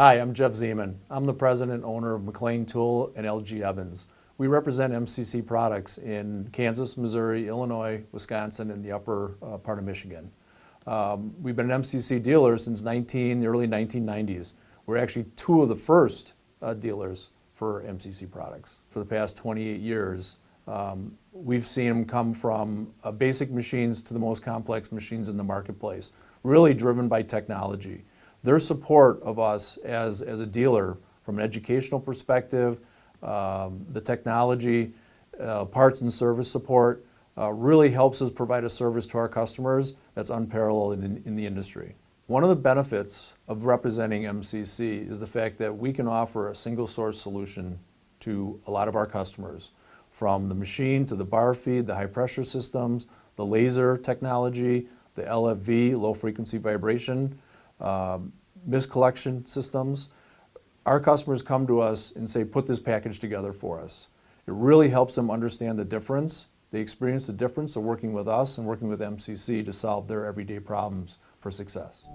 Hi, I'm Jeff Zeman. I'm the president and owner of McLean Tool and LG Evans. We represent MCC products in Kansas, Missouri, Illinois, Wisconsin, and the upper part of Michigan. We've been an MCC dealer since the early 1990s. We're actually two of the first dealers for MCC products. For the past 28 years, we've seen them come from basic machines to the most complex machines in the marketplace, really driven by technology. Their support of us as a dealer from an educational perspective, the technology, parts and service support really helps us provide a service to our customers that's unparalleled in the industry. One of the benefits of representing MCC is the fact that we can offer a single source solution to a lot of our customers, from the machine to the bar feed, the high pressure systems, the laser technology, the LFV, low frequency vibration, mist collection systems. Our customers come to us and say, put this package together for us. It really helps them understand the difference. They experience the difference of working with us and working with MCC to solve their everyday problems for success.